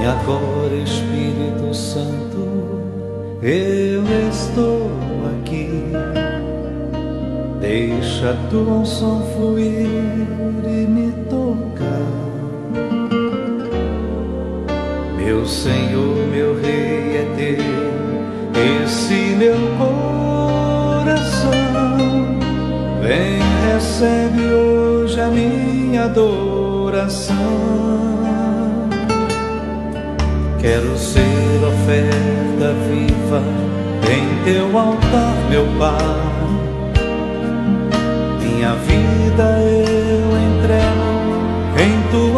E agora, Espírito Santo, eu estou aqui. Deixa a tua unção fluir e me tocar. Meu Senhor, meu Rei é teu, esse meu coração. Vem, recebe hoje a minha adoração. Quero ser oferta viva em teu altar, meu Pai. Minha vida eu entrego em tua